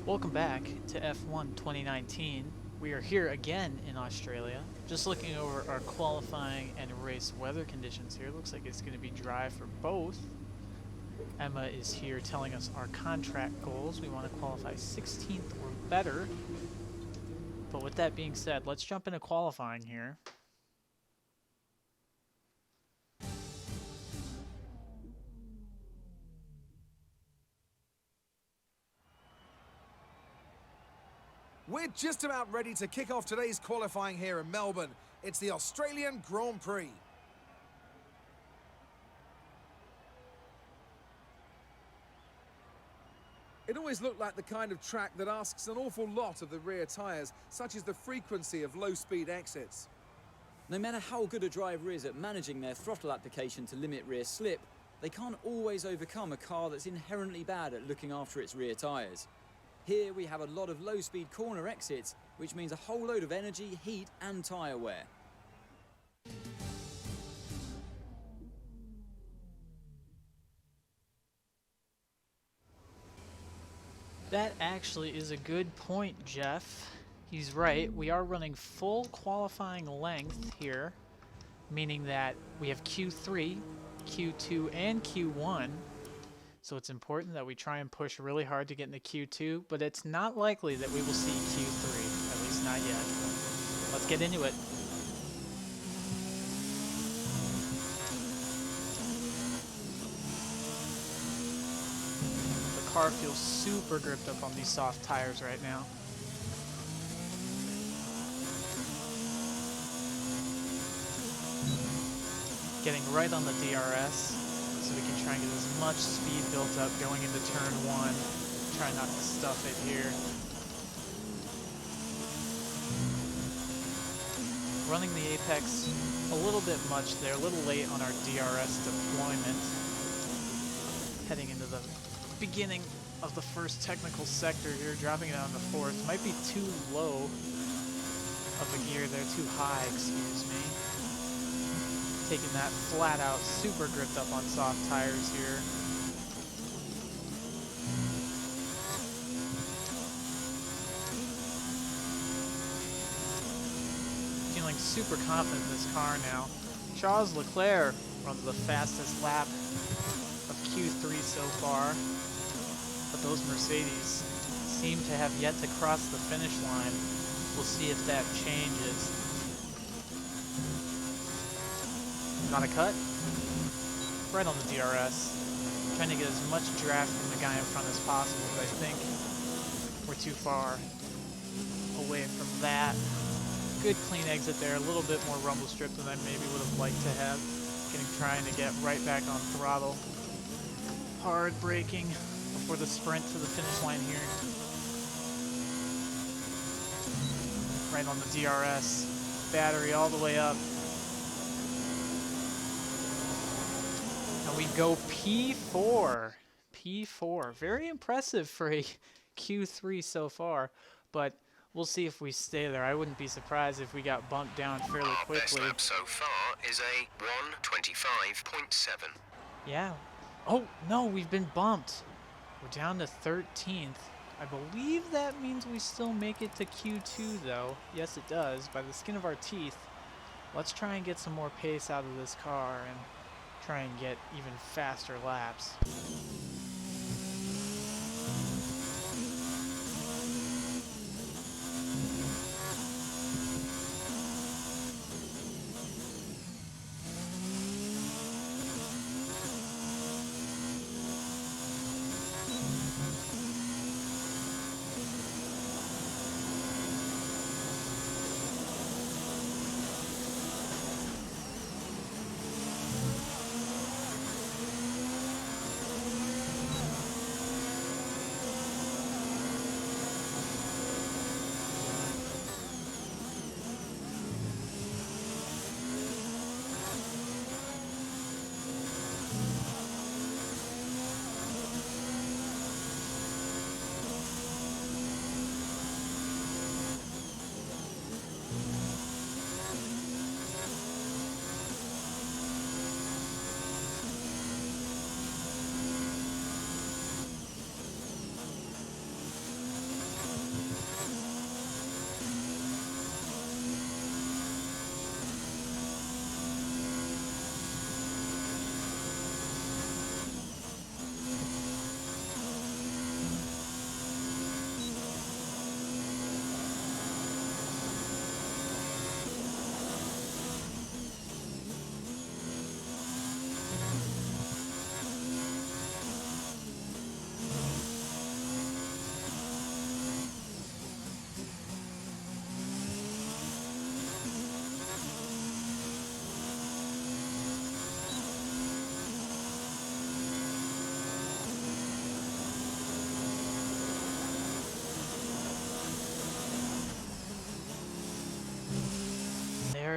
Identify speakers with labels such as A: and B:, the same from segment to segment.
A: Welcome back to F1 2019. We are here again in Australia. Just looking over our qualifying and race weather conditions here. Looks like it's going to be dry for both. Emma is here telling us our contract goals. We want to qualify 16th or better. But with that being said, let's jump into qualifying here.
B: We're just about ready to kick off today's qualifying here in Melbourne. It's the Australian Grand Prix. It always looked like the kind of track that asks an awful lot of the rear tyres, such as the frequency of low-speed exits.
C: No matter how good a driver is at managing their throttle application to limit rear slip, they can't always overcome a car that's inherently bad at looking after its rear tyres. Here we have a lot of low-speed corner exits, which means a whole load of energy, heat and tyre wear.
A: That actually is a good point, Jeff. He's right. We are running full qualifying length here, meaning that we have Q3, Q2, and Q1. So it's important that we try and push really hard to get into Q2, but it's not likely that we will see Q3, at least not yet. Let's get into it. The car feels super gripped up on these soft tires right now. Getting right on the DRS. So we can try and get as much speed built up going into turn one. Try not to stuff it here. Running the apex a little bit much there, a little late on our DRS deployment. Heading into the beginning of the first technical sector here, dropping it down to fourth. Might be too low of a gear there, too high, excuse me. Taking that flat out, super gripped up on soft tires here. Feeling super confident in this car now. Charles Leclerc runs the fastest lap of Q3 so far, but those Mercedes seem to have yet to cross the finish line. We'll see if that changes. Not a cut. Right on the DRS. Trying to get as much draft from the guy in front as possible, but I think we're too far away from that. Good clean exit there. A little bit more rumble strip than I maybe would have liked to have. Trying to get right back on throttle. Hard braking before the sprint to the finish line here. Right on the DRS. Battery all the way up. We go P4. P4. Very impressive for a Q3 so far, but we'll see if we stay there. I wouldn't be surprised if we got bumped down fairly quickly.
D: Our best lap so far is a 1:25.7.
A: Yeah. Oh, no, we've been bumped. We're down to 13th. I believe that means we still make it to Q2, though. Yes, it does, by the skin of our teeth. Let's try and get some more pace out of this car and try and get even faster laps.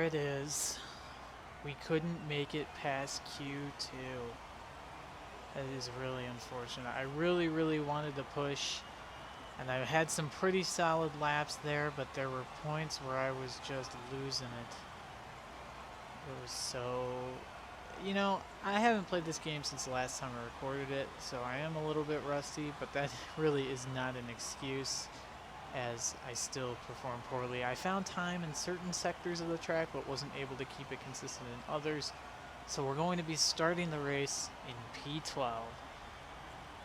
A: it is. We couldn't make it past Q2. That is really unfortunate. I really, really wanted to push, and I had some pretty solid laps there, but there were points where I was just losing it. It was so... You know, I haven't played this game since the last time I recorded it, so I am a little bit rusty, but that really is not an excuse, as I still perform poorly. I found time in certain sectors of the track, but wasn't able to keep it consistent in others. So we're going to be starting the race in P12.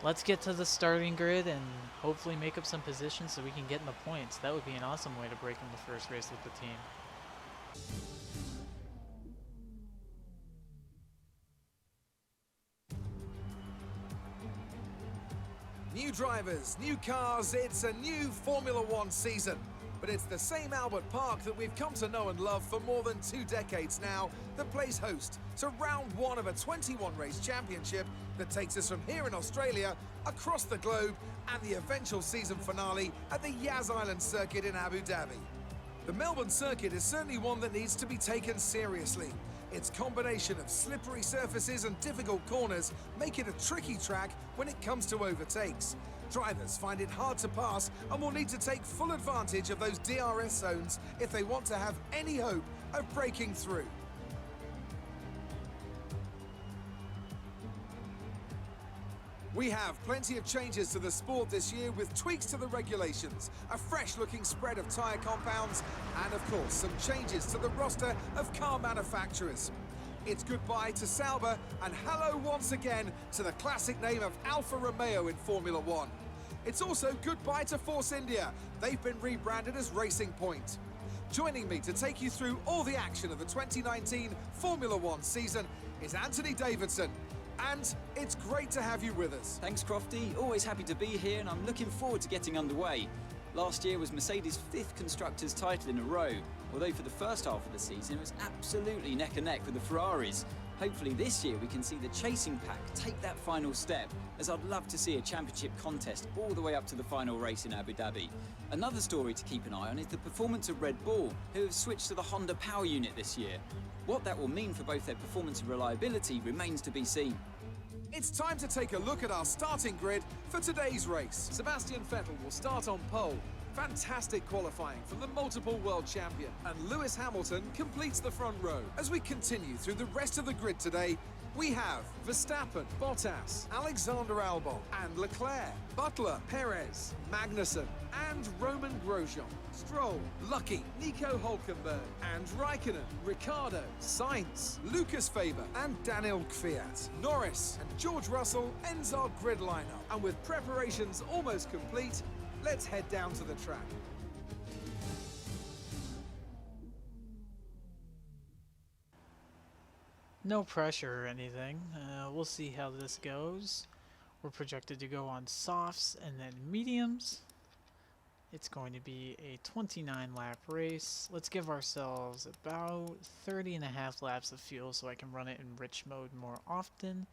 A: Let's get to the starting grid and hopefully make up some positions so we can get in the points. That would be an awesome way to break in the first race with the team.
B: New drivers, new cars, it's a new Formula One season. But it's the same Albert Park that we've come to know and love for more than 2 decades now that plays host to round 1 of a 21-race championship that takes us from here in Australia across the globe and the eventual season finale at the Yas Island circuit in Abu Dhabi. The Melbourne circuit is certainly one that needs to be taken seriously. Its combination of slippery surfaces and difficult corners make it a tricky track when it comes to overtakes. Drivers find it hard to pass and will need to take full advantage of those DRS zones if they want to have any hope of breaking through. We have plenty of changes to the sport this year with tweaks to the regulations, a fresh-looking spread of tyre compounds, and of course some changes to the roster of car manufacturers. It's goodbye to Sauber and hello once again to the classic name of Alfa Romeo in Formula One. It's also goodbye to Force India. They've been rebranded as Racing Point. Joining me to take you through all the action of the 2019 Formula One season is Anthony Davidson. And it's great to have you with us.
C: Thanks, Crofty. Always happy to be here, and I'm looking forward to getting underway. Last year was Mercedes' 5th Constructors' title in a row, although for the first half of the season it was absolutely neck and neck with the Ferraris. Hopefully this year we can see the chasing pack take that final step, as I'd love to see a championship contest all the way up to the final race in Abu Dhabi. Another story to keep an eye on is the performance of Red Bull, who have switched to the Honda power unit this year. What that will mean for both their performance and reliability remains to be seen.
B: It's time to take a look at our starting grid for today's race. Sebastian Vettel will start on pole. Fantastic qualifying from the multiple world champion. And Lewis Hamilton completes the front row. As we continue through the rest of the grid today, we have Verstappen, Bottas, Alexander Albon and Leclerc, Butler, Perez, Magnussen and Roman Grosjean, Stroll, Lucky, Nico Hülkenberg and Raikkonen, Ricciardo, Sainz, Lucas Faber and Daniel Kvyat. Norris and George Russell ends our grid lineup. And with preparations almost complete, let's head down to the track.
A: No pressure or anything. We'll see how this goes. We're projected to go on softs and then mediums. It's going to be a 29-lap race. Let's give ourselves about 30.5 laps of fuel so I can run it in rich mode more often.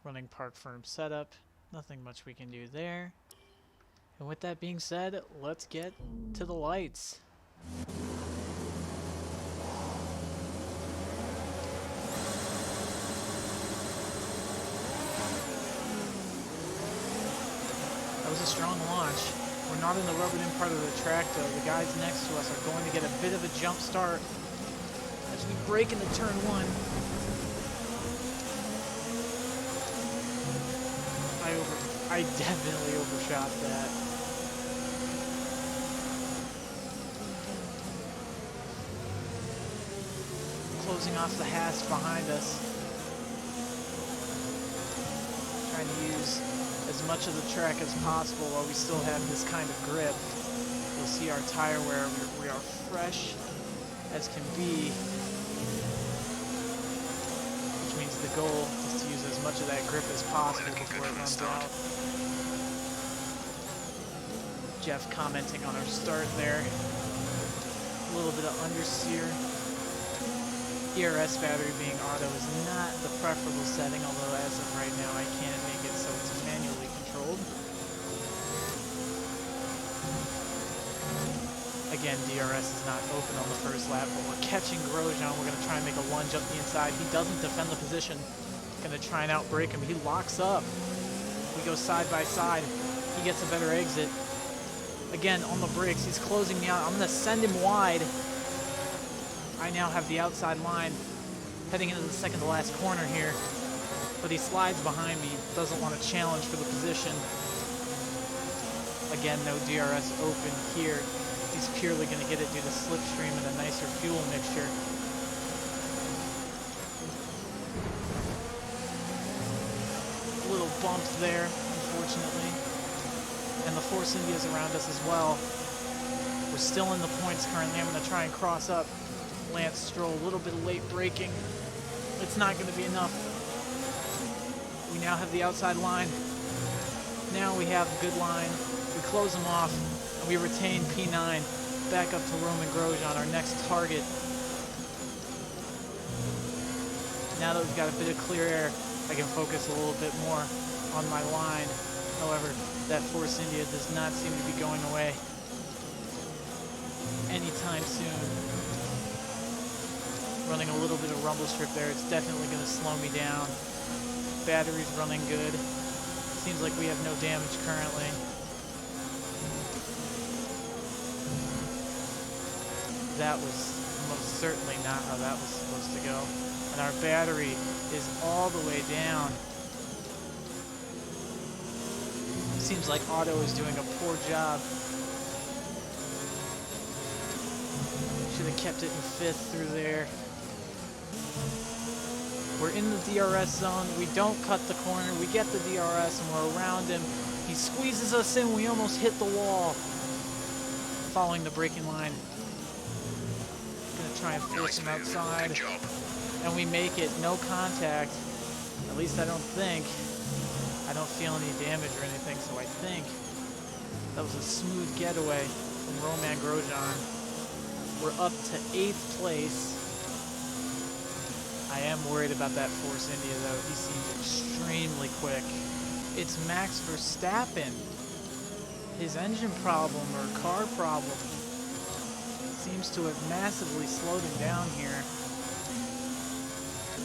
A: Running park firm setup. Nothing much we can do there. And with that being said, let's get to the lights. That was a strong launch. We're not in the rubbered-in part of the track, though. The guys next to us are going to get a bit of a jump start as we break into turn 1. I definitely overshot that. Closing off the Haas behind us. Trying to use as much of the track as possible while we still have this kind of grip. You'll see our tire wear, we are fresh as can be, which means the goal is to use as much of that grip as possible before it runs out. Jeff commenting on our start there. A little bit of understeer. ERS battery being auto is not the preferable setting, although as of right now I can't make it so it's manually controlled. Again, Again, DRS is not open on the first lap, but we're catching Grosjean. We're going to try and make a lunge up the inside. He doesn't defend the position. Going to try and outbrake him. He locks up. We go side by side. He gets a better exit. Again, on the brakes, he's closing me out. I'm going to send him wide. I now have the outside line heading into the second to last corner here. But he slides behind me. Doesn't want to challenge for the position. Again, no DRS open here. He's purely going to get it due to slipstream and a nicer fuel mixture. Little bumps there, unfortunately. And the Force India's around us as well. We're still in the points currently. I'm going to try and cross up Lance Stroll. A little bit of late braking. It's not going to be enough. We now have the outside line. Now we have a good line. We close them off, and we retain P9 back up to Roman Grosjean, our next target. Now that we've got a bit of clear air, I can focus a little bit more on my line. However, that Force India does not seem to be going away anytime soon. Running a little bit of rumble strip there. It's definitely going to slow me down. Battery's running good. Seems like we have no damage currently. That was most certainly not how that was supposed to go. And our battery is all the way down. Seems like Auto is doing a poor job. Should have kept it in fifth through there. We're in the DRS zone. We don't cut the corner. We get the DRS and we're around him. He squeezes us in. We almost hit the wall. Following the braking line. Gonna try and force him outside. And we make it. No contact. At least I don't think. I don't feel any damage or anything, so I think that was a smooth getaway from Roman Grosjean. We're up to 8th place. I am worried about that Force India, though. He seems extremely quick. It's Max Verstappen. His engine problem or car problem seems to have massively slowed him down here,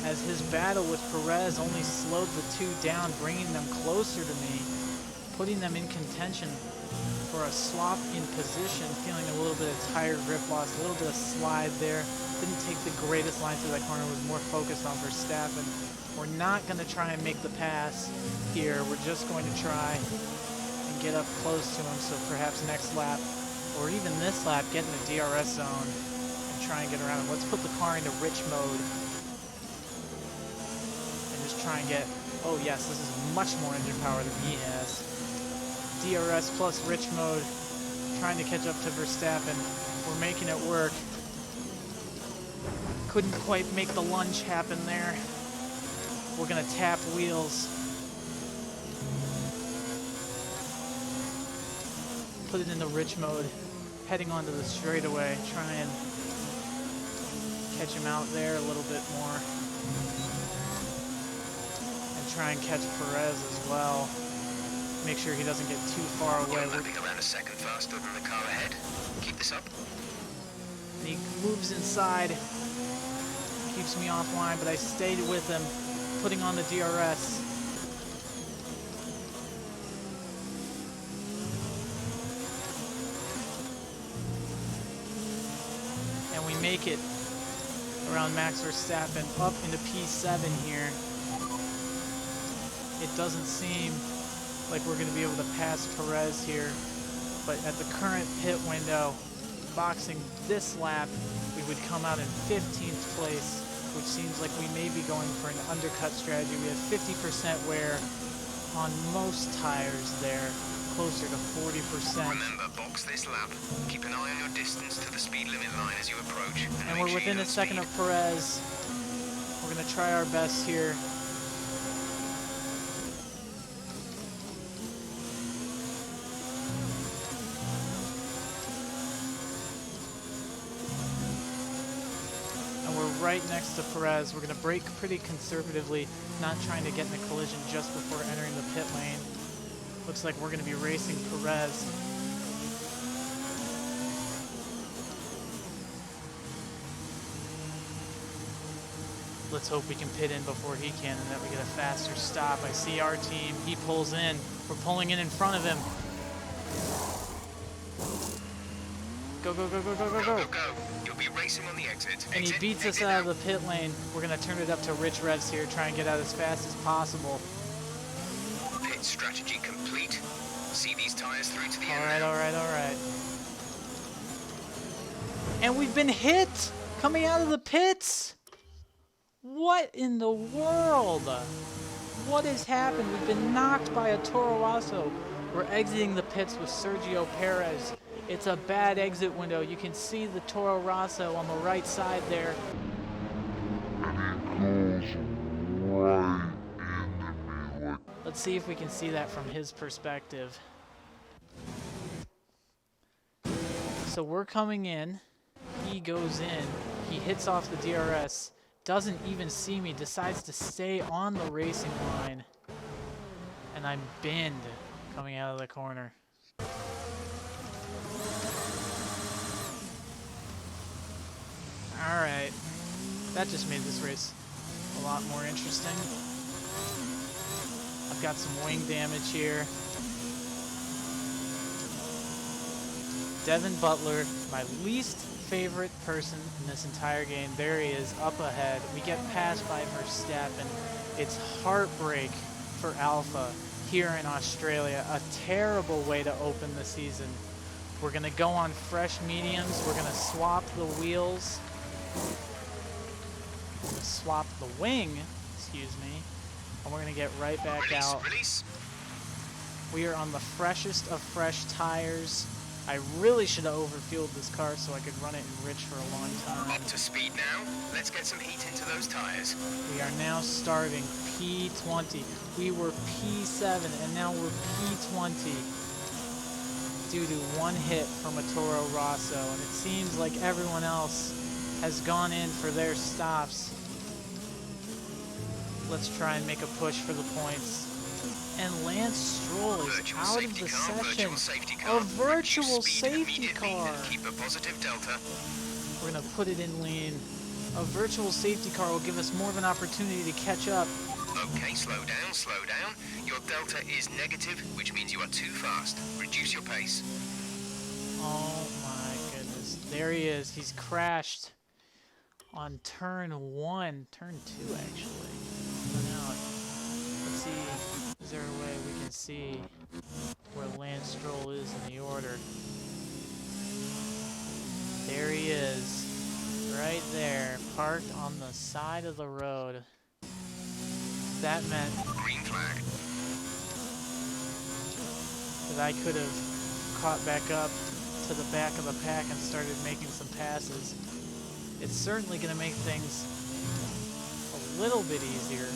A: as his battle with Perez only slowed the two down, bringing them closer to me, putting them in contention for a swap in position, feeling a little bit of tire grip loss, a little bit of slide there. Didn't take the greatest line through that corner, was more focused on Verstappen. We're not going to try and make the pass here. We're just going to try and get up close to him, so perhaps next lap, or even this lap, get in the DRS zone and try and get around him. Let's put the car into rich mode. Try and get, oh yes, this is much more engine power than he has. DRS plus rich mode, trying to catch up to Verstappen. We're making it work. Couldn't quite make the lunge happen there. We're gonna tap wheels. Put it into rich mode, heading onto the straightaway, try and catch him out there a little bit more. Try and catch Perez as well. Make sure he doesn't get too far away.
D: You're lapping around a second faster than the car ahead. Keep this up.
A: And he moves inside, keeps me offline, but I stayed with him, putting on the DRS. And we make it around Max Verstappen up into P7 here. It doesn't seem like we're going to be able to pass Perez here, but at the current pit window, boxing this lap, we would come out in 15th place, which seems like we may be going for an undercut strategy. We have 50% wear on most tires there, closer to 40%.
D: Remember, box this lap. Keep an eye on your distance to the speed limit line as you approach.
A: And we're within a second of Perez. We're going to try our best here. Right next to Perez. We're going to brake pretty conservatively, not trying to get in a collision just before entering the pit lane. Looks like we're going to be racing Perez. Let's hope we can pit in before he can and that we get a faster stop. I see our team. He pulls in. We're pulling in front of him. Go, go, go, go, go, go, go.
D: Go. You'll be racing on the exit.
A: And he beats us out of the pit lane. We're going to turn it up to rich revs here, try and get out as fast as possible.
D: Pit strategy complete. See these tires through to the
A: All
D: end.
A: right, all right, all right. And we've been hit coming out of the pits. What in the world? What has happened? We've been knocked by a Toro Rosso. We're exiting the pits with Sergio Perez. It's a bad exit window. You can see the Toro Rosso on the right side there. Let's see if we can see that from his perspective. So we're coming in. He goes in. He hits off the DRS. Doesn't even see me. Decides to stay on the racing line. And I'm binned coming out of the corner. Alright. That just made this race a lot more interesting. I've got some wing damage here. Devin Butler, my least favorite person in this entire game. There he is, up ahead. We get passed by Verstappen. It's heartbreak for Alpha here in Australia. A terrible way to open the season. We're going to go on fresh mediums. We're going to swap the wheels. We're going to swap the wing, excuse me. And we're going to get right back out.
D: Release.
A: We are on the freshest of fresh tires. I really should have overfueled this car so I could run it in rich for a long time.
D: Up to speed now. Let's get some heat into those tires.
A: We are now starting P20. We were P7 and now we're P20 due to one hit from a Toro Rosso. And it seems like everyone else has gone in for their stops. Let's try and make a push for the points. And Lance Stroll is out of the session. A virtual safety car.
D: Keep a positive delta.
A: We're going to put it in lean. A virtual safety car will give us more of an opportunity to catch up.
D: Okay, slow down, slow down. Your delta is negative, which means you are too fast. Reduce your pace.
A: Oh my goodness. There he is. He's crashed on turn 1. Turn 2, actually. Now, let's see. Is there a way we can see where Lance Stroll is in the order? There he is. Right there. Parked on the side of the road. That meant
D: Green flag.
A: that I could have caught back up to the back of the pack and started making some passes. It's certainly going to make things a little bit easier.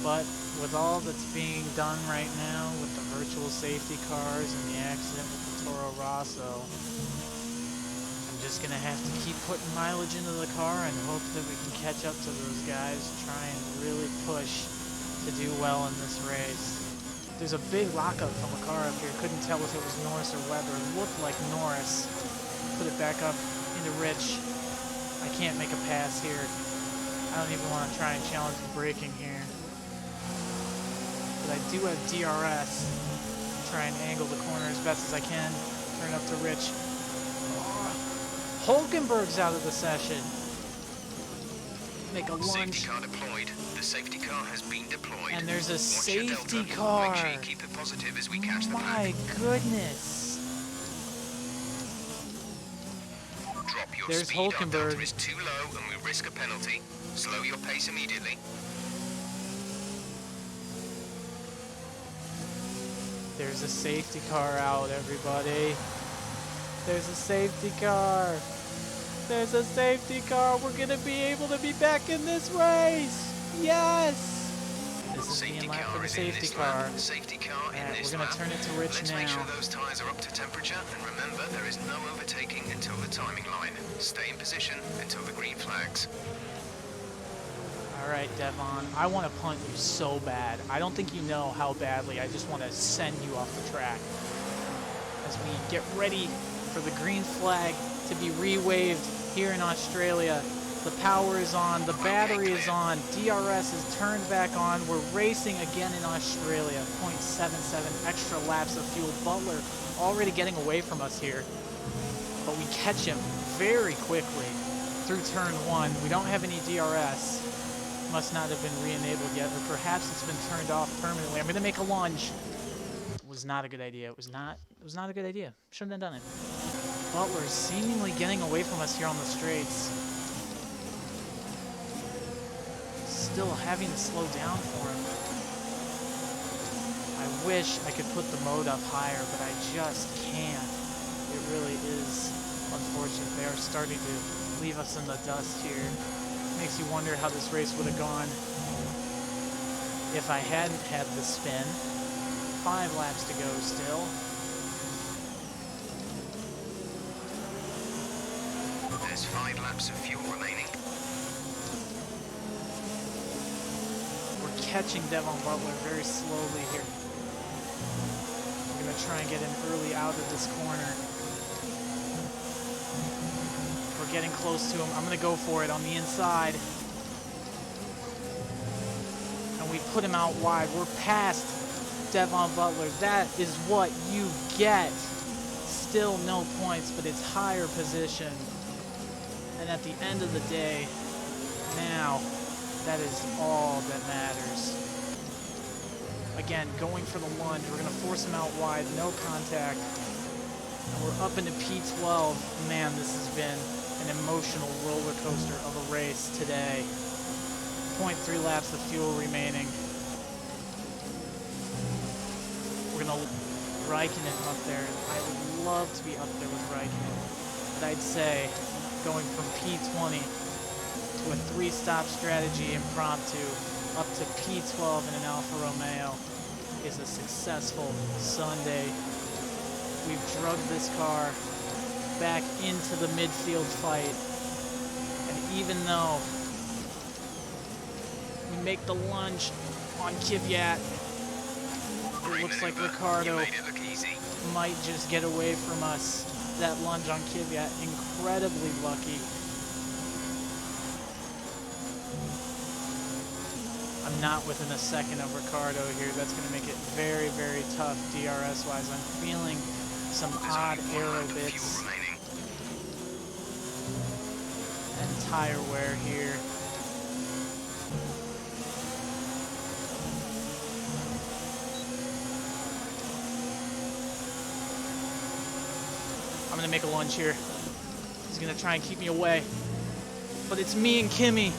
A: But with all that's being done right now with the virtual safety cars and the accident with the Toro Rosso, I'm just going to have to keep putting mileage into the car and hope that we can catch up to those guys, try and really push to do well in this race. There's a big lockup from a car up here. Couldn't tell if it was Norris or Webber. It looked like Norris. Put it back up into Rich. I can't make a pass here. I don't even want to try and challenge the braking here. But I do have DRS. Try and angle the corner as best as I can. Turn up to Rich. Hulkenberg's out of the session. Make a lunge.
D: Safety car deployed. The safety car has been deployed.
A: And there's a
D: Watch your
A: safety
D: delta.
A: car.
D: Make sure you keep it positive as we catch the
A: My
D: pack.
A: goodness.
D: Drop your
A: There's
D: speed. Our
A: Hulkenberg.
D: delta is too low and we risk a penalty. Slow your pace immediately.
A: There's a safety car out, everybody. There's a safety car. There's a safety car. We're going to be able to be back in this race. Yes. This is
D: Safety
A: being lap for
D: car
A: the
D: is in
A: safety
D: this
A: car.
D: lap. Safety car in
A: Alright,
D: this
A: we're going
D: lap.
A: to turn it to Rich
D: Let's
A: now.
D: make sure those tyres are up to temperature, and remember, there is no overtaking until the timing line. Stay in position until the green flags.
A: All right, Devon. I want to punt you so bad. I don't think you know how badly. I just want to send you off the track. As we get ready for the green flag to be re-waved here in Australia. The power is on, the battery is on, DRS is turned back on. We're racing again in Australia. 0.77 extra laps of fuel. Butler already getting away from us here, but we catch him very quickly through turn 1. We don't have any DRS. Must not have been re-enabled yet, or perhaps it's been turned off permanently. I'm gonna make a lunge. It was not a good idea. It was not a good idea. Shouldn't have done it. Butler seemingly getting away from us here on the straights. Still having to slow down for him. I wish I could put the mode up higher, but I just can't. It really is unfortunate. They are starting to leave us in the dust here. Makes you wonder how this race would have gone if I hadn't had the spin. 5 laps to go still.
D: There's 5 laps of fuel remaining.
A: We're catching Devon Butler very slowly here. I'm gonna try and get him early out of this corner. We're getting close to him. I'm gonna go for it on the inside. And we put him out wide. We're past Devon Butler. That is what you get. Still no points, but it's higher position. And at the end of the day, now, that is all that matters. Again, going for the lunge. We're gonna force him out wide, no contact. And we're up into P12. Man, this has been an emotional roller coaster of a race today. 0.3 laps of fuel remaining. We're gonna Raikkonen up there. I would love to be up there with Raikkonen, but I'd say going from P20 to a 3-stop strategy impromptu up to P12 in an Alfa Romeo is a successful Sunday. We've drugged this car back into the midfield fight, and even though we make the lunge on Kvyat, it looks like Ricciardo might just get away from us. That lunge on Kvyat, incredibly lucky. I'm not within a second of Ricciardo here. That's going to make it very, very tough DRS-wise. I'm feeling some odd aero bits and tire wear here. I'm gonna make a lunge here. He's gonna try and keep me away. But it's me and Kimi.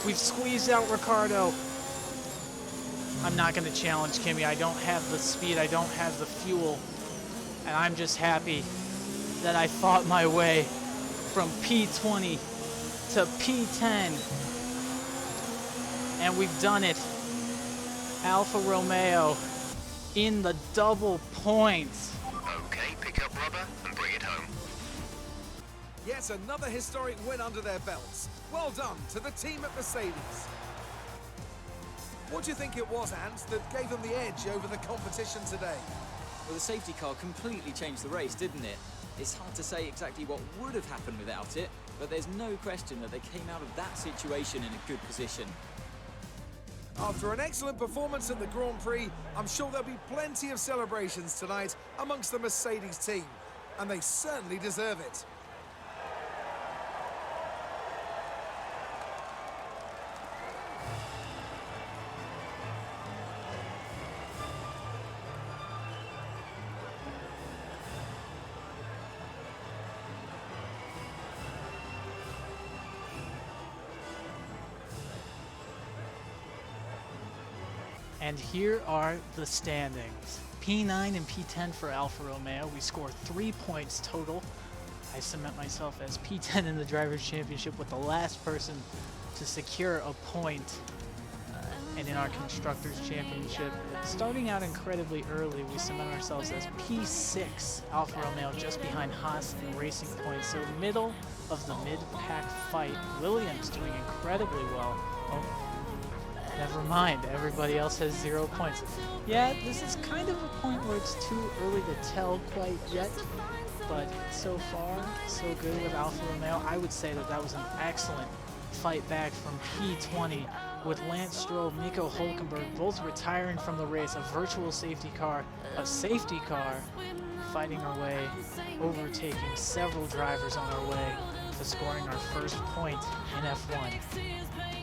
A: We've squeezed out Ricciardo. I'm not gonna challenge Kimi. I don't have the speed, I don't have the fuel. And I'm just happy that I fought my way from P20 to P10. And we've done it. Alfa Romeo in the double points.
D: Okay, pick up rubber and bring it home.
B: Yet another historic win under their belts. Well done to the team at Mercedes. What do you think it was, Ant, that gave them the edge over the competition today?
C: Well, the safety car completely changed the race, didn't it? It's hard to say exactly what would have happened without it, but there's no question that they came out of that situation in a good position.
B: After an excellent performance in the Grand Prix, I'm sure there'll be plenty of celebrations tonight amongst the Mercedes team, and they certainly deserve it.
A: And here are the standings. P9 and P10 for Alfa Romeo. We score 3 points total. I cement myself as P10 in the Drivers' Championship with the last person to secure a point. And in our Constructors' Championship, starting out incredibly early, we cement ourselves as P6 Alfa Romeo, just behind Haas and Racing Point. So middle of the mid-pack fight. Williams doing incredibly well. Oh, never mind, everybody else has 0 points. Yeah, this is kind of a point where it's too early to tell quite yet. but so far, so good with Alfa Romeo. I would say that that was an excellent fight back from P20 with Lance Stroll, Nico Hülkenberg both retiring from the race, a virtual safety car, fighting our way, overtaking several drivers on our way to scoring our first point in F1.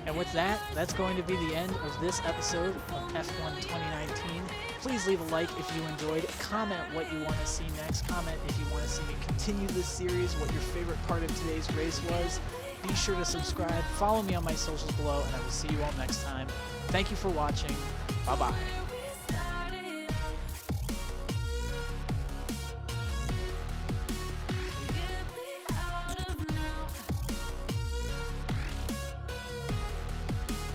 A: And with that, that's going to be the end of this episode of F1 2019. Please leave a like if you enjoyed. Comment what you want to see next. Comment if you want to see me continue this series, what your favorite part of today's race was. Be sure to subscribe, follow me on my socials below, and I will see you all next time. Thank you for watching. Bye-bye.